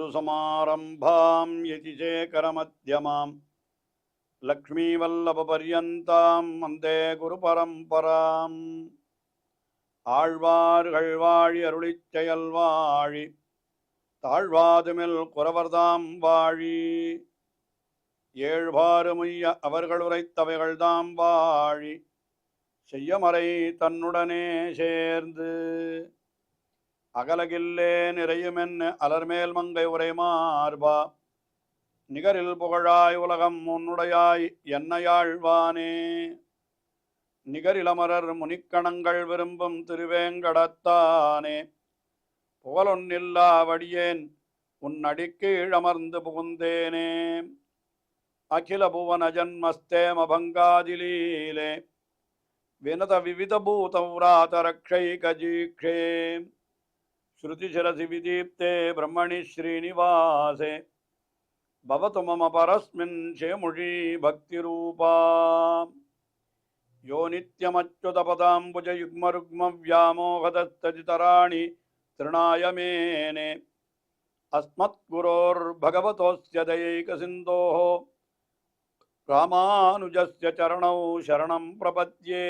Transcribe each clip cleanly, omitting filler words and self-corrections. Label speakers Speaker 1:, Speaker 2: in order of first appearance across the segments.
Speaker 1: अस्मत्गुरुसमारम्भां यतिशेखरमध्यमां लक्ष्मीवल्लभपर्यन्तां वन्दे गुरुपरम्पराम् ஆழ்வார்கள் வாழி அருளிச் செயல் வாழி தாழ்வாதுமில் குறவர்தாம் வாழி ஏழ்வாறுமுய்ய அவர்கள் உரைத்தவைகள்தாம் வாழி செய்யமறை தன்னுடனே சேர்ந்து அகலகில்லே நிறையுமென்னு அலர்மேல் மங்கை உரை மார்பா நிகரில் புகழாய் உலகம் உன்னுடையாய் என்னையாழ்வானே நிகரிலமரர் முனிக்கணங்கள் விரும்பும் திருவேங்கடத்தானே புகழொன்னில்லா வடியேன் உன் அடிக்கீழமர்ந்து புகுந்தேனே அகில புவன ஜன்மஸ்தேம பங்காதிலீலே வினத விவித பூதௌராத ரக்ஷைகஜீக்ஷே ஸ்ருதிசிரசி விதீப்தே பிரம்மணி ஸ்ரீனிவாசே பவது மம பரஸ்மின் ஷேமுஷி பக்திரூபா யோ நித்யமच्युतपदाम्बुजयुग्मरुग्मव्यामोहदस्तदितराणि तृणाय मेने अस्मत्गुरोर्भगवतोऽस्य दयैकसिन्धोः रामानुजस्य चरणौ शरणं प्रपद्ये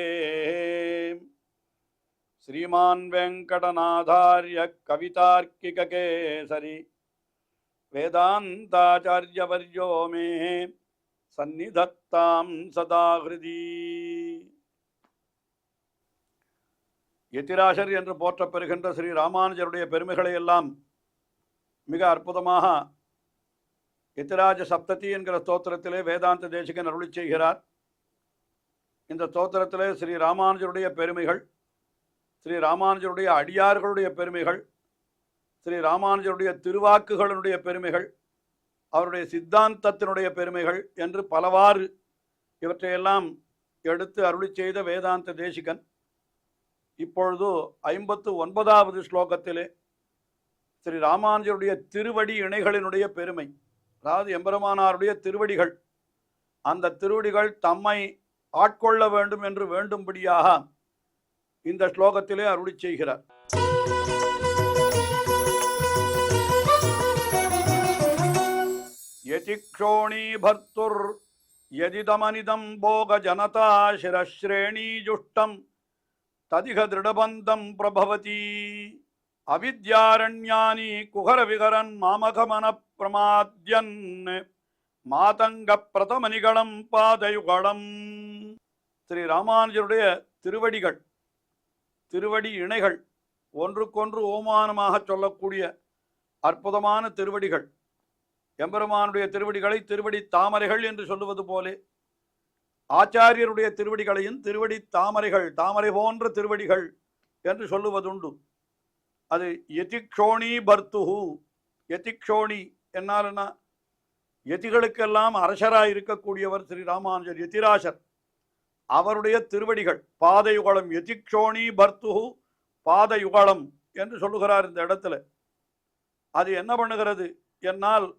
Speaker 1: श्रीमान् वेङ्कटनाथार्य कवितार्किककेसरी वेदान्ताचार्यवर्यो मे सन्निधत्तां सदा हृदि யதிராஜர் என்று போற்றப்பெறுகின்ற ஸ்ரீ ராமானுஜருடைய பெருமைகளை எல்லாம் மிக அற்புதமாக யதிராஜ சப்ததி என்கிற ஸ்தோத்திரத்திலே வேதாந்த தேசிகன் அருளி செய்கிறார். இந்த ஸ்தோத்திரத்திலே ஸ்ரீ ராமானுஜருடைய பெருமைகள், ஸ்ரீ ராமானுஜருடைய அடியார்களுடைய பெருமைகள், ஸ்ரீ ராமானுஜருடைய திருவாக்குகளுடைய பெருமைகள், அவருடைய சித்தாந்தத்தினுடைய பெருமைகள் என்று பலவாறு இவற்றையெல்லாம் எடுத்து அருளி செய்த வேதாந்த தேசிகன் இப்பொழுது 59வது ஸ்லோகத்திலே ஸ்ரீ ராமானுஜருடைய திருவடி இணைகளினுடைய பெருமை, அதாவது எம்பெருமானாருடைய திருவடிகள், அந்த திருவடிகள் தம்மை ஆட்கொள்ள வேண்டும் என்று வேண்டும்படியாக இந்த ஸ்லோகத்திலே அருளி செய்கிறார். யதிக்ஷோணி பர்த்துர் யதிதமனிதம் போக ஜனதா சிரஸ்ரேணி ஜுஷ்டம் ததிக திருடபந்தம் பிரபவதி அவித்யாரண்யானி குஹர விகரன் மாமகமன பிரமாத்யன் மாதங்க பிரதமனிகளம் பாதயுகளம். ஸ்ரீ ராமானுஜருடைய திருவடிகள், திருவடி இணைகள், ஒன்றுக்கொன்று ஓமானமாக சொல்லக்கூடிய அற்புதமான திருவடிகள். எம்பெருமானுடைய திருவடிகளை திருவடி தாமரைகள் என்று சொல்லுவது போலே ஆச்சாரியருடைய திருவடிகளையும் திருவடி தாமரைகள், தாமரை போன்ற திருவடிகள் என்று சொல்லுவதுண்டு. அது யதிக்ஷோணி பர்த்துஹு. யதிக்ஷோணி என்னால்னா யதிகளுக்கெல்லாம் அரசராய் இருக்கக்கூடியவர் ஸ்ரீ ராமானுஜர், யதிராசர். அவருடைய திருவடிகள் பாதயுகலம், யதிக்ஷோணி பர்த்துஹு பாதயுகலம் என்று சொல்லுகிறார் இந்த இடத்துல. அது என்ன பண்ணுகிறது என்னால்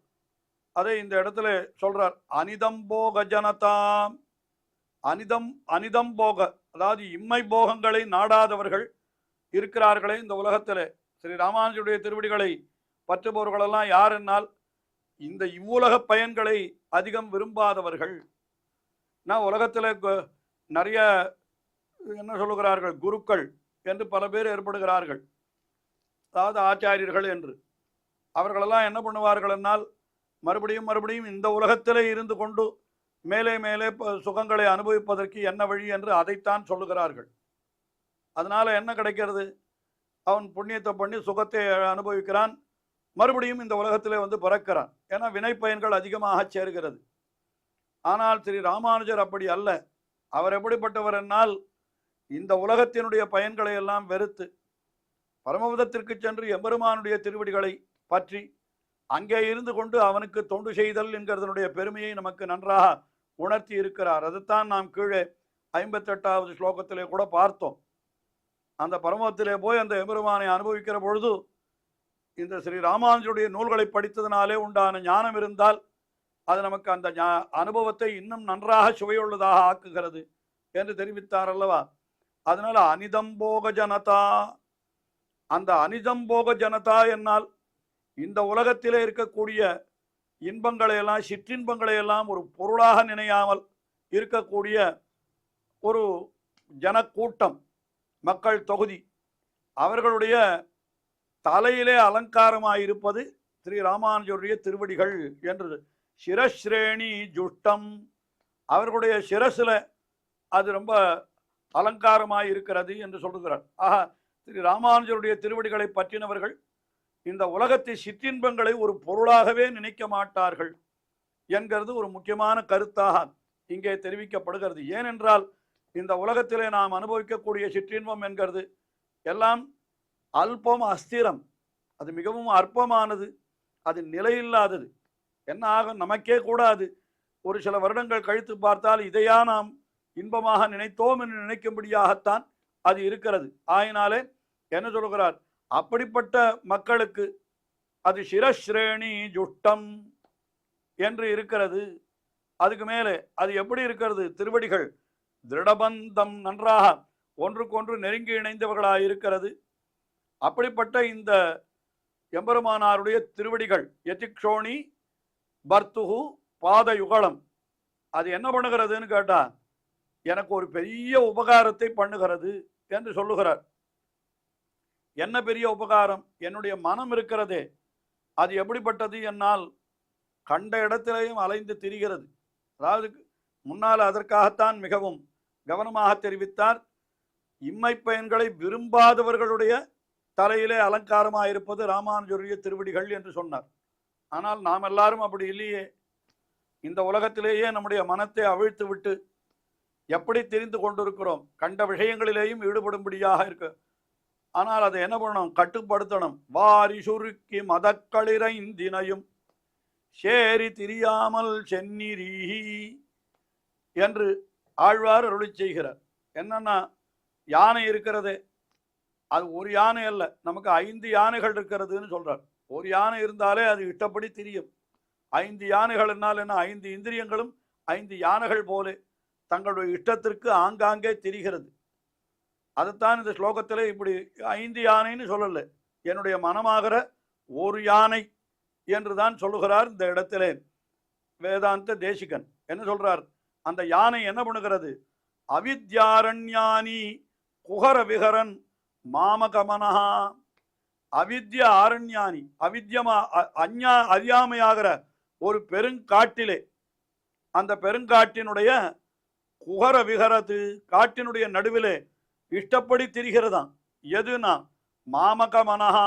Speaker 1: அதை இந்த இடத்துல சொல்றார். அனிதம்போக ஜனதாம், அனிதம் போக, அதாவது இம்மை போகங்களை நாடாதவர்கள் இருக்கிறார்களே இந்த உலகத்தில். ஸ்ரீ ராமானுஜருடைய திருவடிகளை பற்றுபவர்களெல்லாம் யார் என்னால் இந்த இவ்வுலக பயன்களை அதிகம் விரும்பாதவர்கள். நான் உலகத்தில் நிறைய என்ன சொல்லுகிறார்கள், குருக்கள் என்று பல பேர் ஏற்படுகிறார்கள், அதாவது ஆச்சாரியர்கள் என்று. அவர்களெல்லாம் என்ன பண்ணுவார்கள் என்னால் மறுபடியும் மறுபடியும் இந்த உலகத்திலே இருந்து கொண்டு மேலே மேலே சுகங்களை அனுபவிப்பதற்கு என்ன வழி என்று அதைத்தான் சொல்லுகிறார்கள். அதனால் என்ன கிடைக்கிறது, அவன் புண்ணியத்தை பண்ணி சுகத்தை அனுபவிக்கிறான், மறுபடியும் இந்த உலகத்திலே வந்து பிறக்கிறான். ஏன்னா வினை பயன்கள் அதிகமாக சேர்கிறது. ஆனால் ஸ்ரீ ராமானுஜர் அப்படி அல்ல. அவர் எப்படிப்பட்டவர் என்னால் இந்த உலகத்தினுடைய பயன்களை எல்லாம் வெறுத்து பரமபதத்திற்கு சென்று எம்பெருமானுடைய திருவடிகளை பற்றி அங்கே இருந்து கொண்டு அவனுக்கு தொண்டு செய்தல் என்கிறதனுடைய பெருமையை நமக்கு நன்றாக உணர்த்தி இருக்கிறார். அதைத்தான் நாம் கீழே 58வது ஸ்லோகத்திலே கூட பார்த்தோம். அந்த பரமத்திலே போய் அந்த எம்பெருமானை அனுபவிக்கிற பொழுது இந்த ஸ்ரீ ராமானுஜருடைய நூல்களை படித்ததினாலே உண்டான ஞானம் இருந்தால் அது நமக்கு அந்த அனுபவத்தை இன்னும் நன்றாக சுவையுள்ளதாக ஆக்குகிறது என்று தெரிவித்தார் அல்லவா. அதனால அனிதம்போக ஜனதா, அந்த அனிதம்போக ஜனதா என்னால் இந்த உலகத்திலே இருக்கக்கூடிய இன்பங்களை எல்லாம், சிற்றின்பங்களை எல்லாம் ஒரு பொருளாக நினையாமல் இருக்கக்கூடிய ஒரு ஜனக்கூட்டம், மக்கள் தொகுதி, அவர்களுடைய தலையிலே அலங்காரமாயிருப்பது ஸ்ரீ ராமானுஜருடைய திருவடிகள் என்று. சிரஸ்ரேணி ஜுஷ்டம், அவர்களுடைய சிரசில் அது ரொம்ப அலங்காரமாய் இருக்கிறது என்று சொல்லுகிறார். ஆஹா, ஸ்ரீ ராமானுஜருடைய திருவடிகளை பற்றினவர்கள் இந்த உலகத்தை சிற்றின்பங்களை ஒரு பொருளாகவே நினைக்க மாட்டார்கள் என்கிறது ஒரு முக்கியமான கருத்தாக இங்கே தெரிவிக்கப்படுகிறது. ஏனென்றால் இந்த உலகத்திலே நாம் அனுபவிக்கக்கூடிய சிற்றின்பம் என்கிறது எல்லாம் அல்பம், அஸ்திரம், அது மிகவும் அற்பமானது, அது நிலையில்லாதது. என்ன ஆகும், நமக்கே கூடாது. ஒரு சில வருடங்கள் கழித்து பார்த்தால் இதையா நாம் இன்பமாக நினைத்தோம் என்று நினைக்கும்படியாகத்தான் அது இருக்கிறது. ஆயினாலே என்ன சொல்கிறார், அப்படிப்பட்ட மக்களுக்கு அது சிரஸ்ரேணி ஜுஷ்டம் என்று இருக்கிறது. அதுக்கு மேலே அது எப்படி இருக்கிறது, திருவடிகள் திருடபந்தம், நன்றாக ஒன்றுக்கொன்று நெருங்கி இணைந்தவர்களாக இருக்கிறது. அப்படிப்பட்ட இந்த எம்பெருமானாருடைய திருவடிகள் யதிக்ஷோணி பர்த்துகு பாதயுகலம், அது என்ன பண்ணுகிறதுன்னு கேட்டா, எனக்கு ஒரு பெரிய உபகாரத்தை பண்ணுகிறது என்று சொல்லுகிறார். என்ன பெரிய உபகாரம்? என்னுடைய மனம் இருக்கிறதே, அது எப்படிப்பட்டது என்னால் கண்ட இடத்திலேயும் அலைந்து திரிகிறது. அதாவது முன்னால் அதற்காகத்தான் மிகவும் கவனமாக தெரிவித்தார். இம்மை பயன்களை விரும்பாதவர்களுடைய தலையிலே அலங்காரமாக இருப்பது ராமானுஜருடைய திருவடிகள் என்று சொன்னார். ஆனால் நாம் எல்லாரும் அப்படி இல்லையே. இந்த உலகத்திலேயே நம்முடைய மனத்தை அவிழ்த்து விட்டு எப்படி தெரிந்து கொண்டிருக்கிறோம், கண்ட விஷயங்களிலேயும் ஈடுபடும்படியாக இருக்கு. ஆனால் அதை என்ன பண்ணணும், கட்டுப்படுத்தணும். வாரி சுருக்கி மதக்களிரைந்தினையும் சேரி திரியாமல் செந்நிரீ என்று ஆழ்வார் அருளி செய்கிறார். என்னன்னா, யானை இருக்கிறதே, அது ஒரு யானை அல்ல, நமக்கு 5 யானைகள் இருக்கிறதுன்னு சொல்றார். ஒரு யானை இருந்தாலே அது இஷ்டப்படி திரியும். 5 யானைகள் என்னால் என்ன, 5 இந்திரியங்களும் 5 யானைகள் போலே தங்களுடைய இஷ்டத்திற்கு ஆங்காங்கே திரிகிறது. அதுதான் இந்த ஸ்லோகத்திலே இப்படி 5 யானைன்னு சொல்லலை, என்னுடைய மனமாகிற ஒரு யானை என்று தான் சொல்லுகிறார். இந்த இடத்திலே வேதாந்த தேசிகன் என்ன சொல்றார், அந்த யானை என்ன பண்ணுகிறது, அவித்யாரண்யானி குஹர விஹரன் மாமகமனஹா. அவித்ய ஆரண்யானி, அறியாமையாகிற ஒரு பெருங்காட்டிலே, அந்த பெருங்காட்டினுடைய குஹர விஹரது, காட்டினுடைய நடுவிலே இஷ்டப்படி திரிகிறதாம். எதுனா மாமகமனஹா,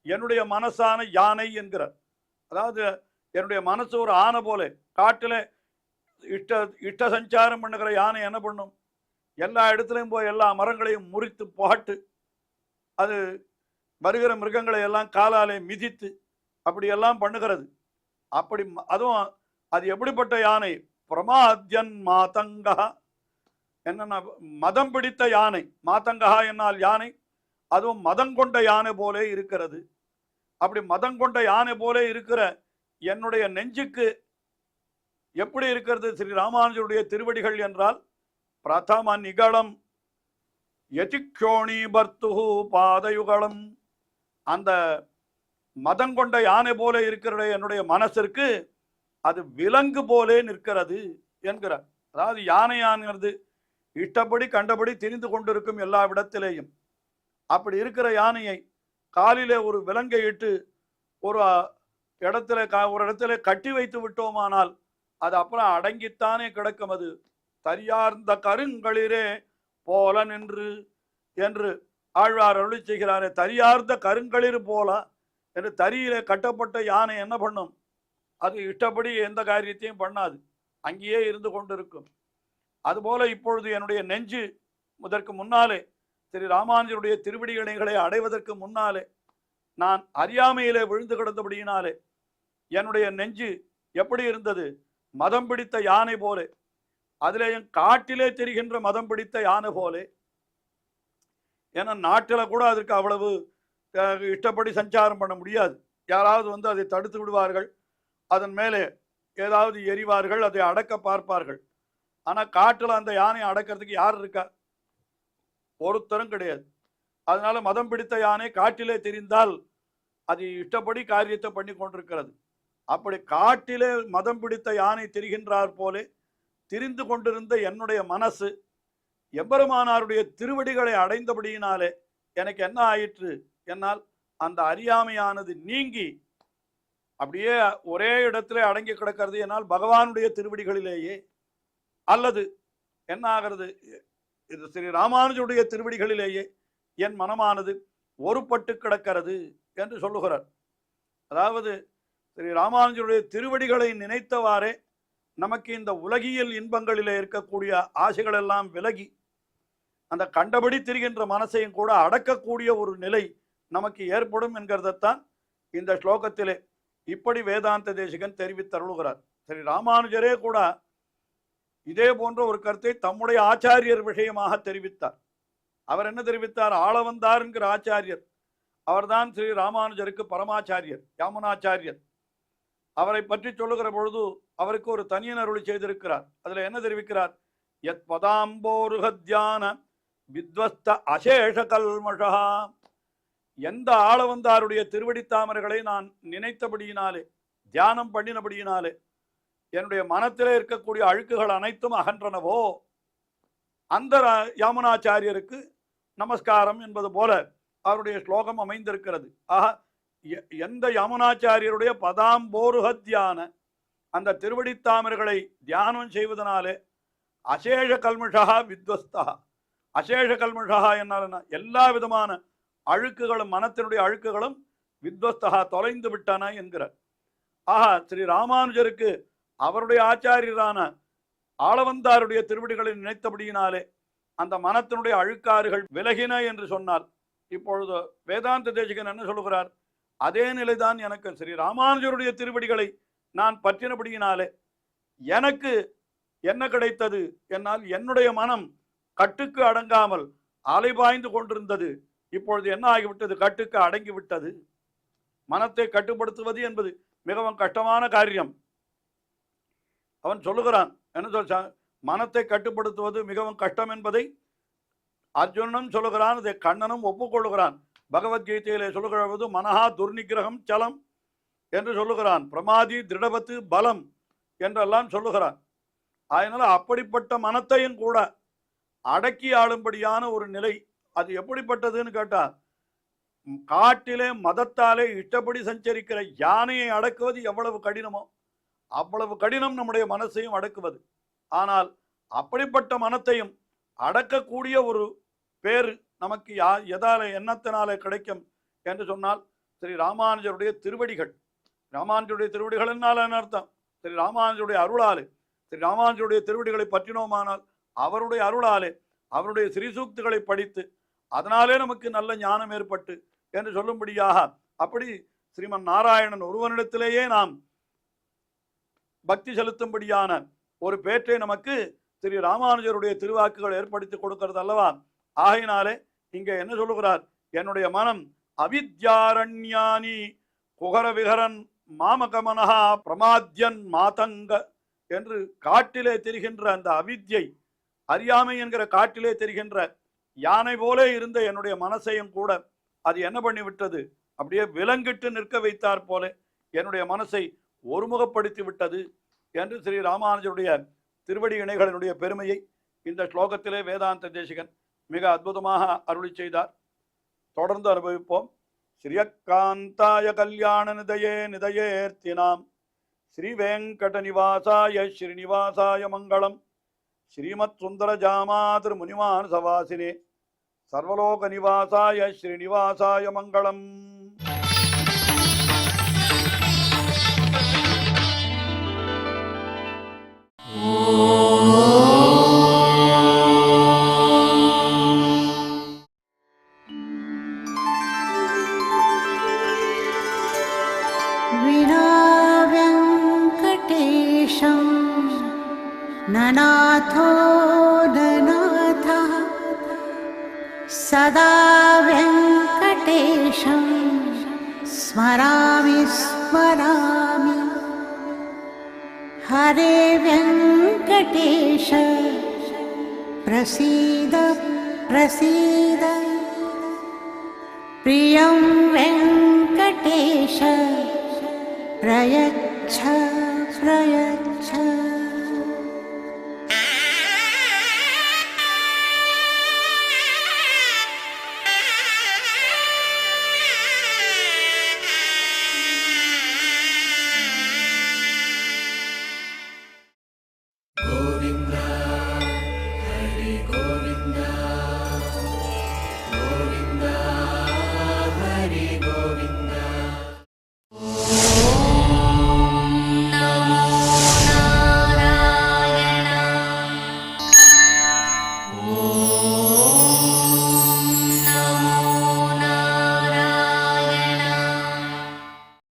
Speaker 1: என்னுடைய மனசான யானை என்கிறார். அதாவது என்னுடைய மனசு ஒரு ஆனை போல காட்டில் இஷ்ட சஞ்சாரம் பண்ணுகிற யானை என்ன பண்ணும், எல்லா இடத்துலையும் போய் எல்லா மரங்களையும் முறித்து போட்டு அது வருகிற மிருகங்களை எல்லாம் காலாலே மிதித்து அப்படியெல்லாம் பண்ணுகிறது. அப்படி அதுவும் அது எப்படிப்பட்ட யானை, பிரமாத்யன் மாதங்கா, என்னன்னா மதம் பிடித்த யானை. மாதங்கா என்னால் யானை, அதுவும் மதம் கொண்ட யானை போலே இருக்கிறது. அப்படி மதம் கொண்ட யானை போலே இருக்கிற என்னுடைய நெஞ்சுக்கு எப்படி இருக்கிறது ஸ்ரீ ராமானுஜருடைய திருவடிகள் என்றால், பிரதம நிகழம் யதிக்ஷோணி பர்த்துகு பாதயுகலம், அந்த மதம் கொண்ட யானை போல இருக்கிற என்னுடைய மனசிற்கு அது விலங்கு போலே நிற்கிறது என்கிறார். அதாவது யானையானது இஷ்டப்படி கண்டபடி திரிந்து கொண்டிருக்கும் எல்லா இடத்திலேயும். அப்படி இருக்கிற யானையை காலிலே ஒரு விலங்கை இட்டு ஒரு இடத்துல கட்டி வைத்து விட்டோமானால் அது அப்புறம் அடங்கித்தானே கிடக்கும். அது தரியார்ந்த கருங்களிரே போல நின்று என்று ஆழ்வார் அருளி செய்கிறாரே. தரியார்ந்த கருங்களிர் போல என்று தரியிலே கட்டப்பட்ட யானை என்ன பண்ணும், அது இஷ்டப்படி எந்த காரியத்தையும் பண்ணாது, அங்கேயே இருந்து கொண்டிருக்கும். அதுபோல இப்பொழுது என்னுடைய நெஞ்சு இதற்கு முன்னாலே திரு ராமானுஜருடைய திருவடிகளை அடைவதற்கு முன்னாலே நான் அறியாமையிலே விழுந்து கிடந்தபடியினாலே என்னுடைய நெஞ்சு எப்படி இருந்தது, மதம் பிடித்த யானை போலே, அதிலேயும் காட்டிலே தெரிகின்ற மதம் பிடித்த யானை போலே. ஏன்னா நாட்டில் கூட அதற்கு அவ்வளவு இஷ்டப்படி சஞ்சாரம் பண்ண முடியாது. யாராவது வந்து அதை தடுத்து விடுவார்கள், அதன் மேலே ஏதாவது எரிவார்கள், அதை அடக்க பார்ப்பார்கள். ஆனால் காட்டில் அந்த யானையை அடக்கிறதுக்கு யார் இருக்கா, ஒருத்தரும் கிடையாது. அதனால மதம் பிடித்த யானை காட்டிலே தெரிந்தால் அது இஷ்டப்படி காரியத்தை பண்ணி கொண்டிருக்கிறது. அப்படி காட்டிலே மதம் பிடித்த யானை திரிகின்றார் போலே திரிந்து கொண்டிருந்த என்னுடைய மனசு எம்பெருமானாருடைய திருவடிகளை அடைந்தபடியினாலே எனக்கு என்ன ஆயிற்று, என்னால் அந்த அறியாமையானது நீங்கி அப்படியே ஒரே இடத்திலே அடங்கி கிடக்கிறது. என்னால் பகவானுடைய திருவடிகளிலேயே அல்லது என்ன ஆகிறது, இது ஸ்ரீ ராமானுஜருடைய திருவடிகளிலேயே என் மனமானது ஒருபட்டு கிடக்கிறது என்று சொல்லுகிறார். அதாவது ஸ்ரீ ராமானுஜருடைய திருவடிகளை நினைத்தவாறே நமக்கு இந்த உலகியல் இன்பங்களிலே இருக்கக்கூடிய ஆசைகள் எல்லாம் விலகி அந்த கண்டபடி திரிகின்ற மனசையும் கூட அடக்கக்கூடிய ஒரு நிலை நமக்கு ஏற்படும் என்கிறதைத்தான் இந்த ஸ்லோகத்திலே இப்படி வேதாந்த தேசிகன் தெரிவித்தருளுகிறார். ஸ்ரீ ராமானுஜரே கூட இதே போன்ற ஒரு கருத்தை தம்முடைய ஆச்சாரியர் விஷயமாக தெரிவித்தார். அவர் என்ன தெரிவித்தார், ஆளவந்தார் என்கிற ஆச்சாரியர் அவர்தான் ஸ்ரீ ராமானுஜருக்கு பரமாச்சாரியர், யாமுனாச்சாரியர். அவரை பற்றி சொல்லுகிற பொழுது அவருக்கு ஒரு தனியன் அருளி செய்திருக்கிறார். அதுல என்ன தெரிவிக்கிறார், யத் பதாம்போருகத்யான வித்வஸ்த அசேஷ கல்மஷா, எந்த ஆளவந்தாருடைய திருவடி தாமரைகளை நான் நினைத்தபடியினாலே தியானம் பண்ணினபடியினாலே என்னுடைய மனத்திலே இருக்கக்கூடிய அழுக்குகள் அனைத்தும் அகன்றனவோ அந்த யாமுனாச்சாரியருக்கு நமஸ்காரம் என்பது போல அவருடைய ஸ்லோகம் அமைந்திருக்கிறது. ஆக எந்த யாமுனாச்சாரியருடைய பதாம்போருகத்தியான அந்த திருவடி தாமரைகளை தியானம் செய்வதனாலே அசேஷ கல்மஷா வித்வஸ்தா, அசேஷ கல்மஷா என்ன, எல்லா விதமான அழுக்குகளும் மனத்தினுடைய அழுக்குகளும் வித்வஸ்தகா தொலைந்து விட்டன என்கிறார். ஆஹா, ஸ்ரீ ராமானுஜருக்கு அவருடைய ஆச்சாரியரான ஆளவந்தாருடைய திருவடிகளை நினைத்தபடியினாலே அந்த மனத்தினுடைய அழுக்காறுகள் விலகின என்று சொன்னார். இப்பொழுது வேதாந்த தேசிகன் என்ன சொல்லுகிறார், அதே நிலைதான் எனக்கு. ஸ்ரீ ராமானுஜருடைய திருவடிகளை நான் பற்றினபடியினாலே எனக்கு என்ன கிடைத்தது, என்னால் என்னுடைய மனம் கட்டுக்கு அடங்காமல் அலைபாய்ந்து கொண்டிருந்தது. இப்பொழுது என்ன ஆகிவிட்டது, கட்டுக்கு அடங்கிவிட்டது. மனத்தை கட்டுப்படுத்துவது என்பது மிகவும் கஷ்டமான காரியம். அவன் சொல்லுகிறான், என்ன சொல்ல, மனத்தை கட்டுப்படுத்துவது மிகவும் கஷ்டம் என்பதை அர்ஜுனனும் சொல்லுகிறான், அதை கண்ணனும் ஒப்புக்கொள்ளுகிறான். பகவத்கீதையிலே சொல்லுகிறது மனஹா துர்நிகிரகம் சலம் என்று சொல்லுகிறான், பிரமாதி திருடபத்து பலம் என்றெல்லாம் சொல்லுகிறான். அதனால அப்படிப்பட்ட மனத்தையும் கூட அடக்கி ஆளும்படியான ஒரு நிலை அது எப்படிப்பட்டதுன்னு கேட்டா, காட்டிலே மதத்தாலே இஷ்டப்படி சஞ்சரிக்கிற யானையை அடக்குவது எவ்வளவு கடினமோ அவ்வளவு கடினம் நம்முடைய மனசையும் அடக்குவது. ஆனால் அப்படிப்பட்ட மனத்தையும் அடக்கக்கூடிய ஒரு பேரு நமக்கு எதால எண்ணத்தினாலே கிடைக்கும் என்று சொன்னால் ஸ்ரீ ராமானுஜருடைய திருவடிகள். ராமானுஜருடைய திருவடிகள் என்னால் என்ன அர்த்தம், ஸ்ரீ ராமானுஜருடைய அருளாலே, ஸ்ரீ ராமானுஜருடைய திருவடிகளை பற்றினோமானால் அவருடைய அருளாலே அவருடைய ஸ்ரீசூக்திகளை படித்து அதனாலே நமக்கு நல்ல ஞானம் ஏற்பட்டு என்று சொல்லும்படியாக அப்படி ஸ்ரீமன் நாராயணன் ஒருவனிடத்திலேயே நாம் பக்தி செலுத்தும்படியான ஒரு பேற்றை நமக்கு ஸ்ரீ ராமானுஜருடைய திருவாக்குகள் ஏற்படுத்தி கொடுக்கிறது அல்லவா. ஆகையினாலே இங்கே என்ன சொல்லுகிறார், என்னுடைய மனம் அவித்யாரண்யானி குகர விகரன் மாமகமனஹா பிரமாத்யன் மாதங்க என்று காட்டிலே தெரிகின்ற அந்த அவித்யை, அறியாமை என்கிற காட்டிலே தெரிகின்ற யானை போலே இருந்த என்னுடைய மனசையும் கூட அது என்ன பண்ணிவிட்டது, அப்படியே விலங்கிட்டு நிற்க வைத்தார் போல என்னுடைய மனசை ஒருமுகப்படுத்தி விட்டது என்று ஸ்ரீ ராமானுஜருடைய திருவடி இணைகளினுடைய பெருமையை இந்த ஸ்லோகத்திலே வேதாந்த தேசிகன் மிக அற்புதமாக அருளி செய்தார். தொடர்ந்து அனுபவிப்போம். ஸ்ரீயக்காந்தாய கல்யாண நிதயே நிதயேர்த்தினாம் ஸ்ரீ வெங்கட நிவாசாய ஸ்ரீனிவாசாய மங்களம். ஸ்ரீமத் சுந்தர ஜாமாதிர் முனிமான் சவாசினே சர்வலோக நிவாசாய ஸ்ரீனிவாசாய மங்களம்.
Speaker 2: ननाथो ननाथः सदा वेङ्कटेशं स्मरामि स्मरामि. हरे वेङ्कटेश प्रसीद प्रसीद. प्रियं वेङ्कटेश वेङ्कटेश प्रयच्छ प्रयच्छ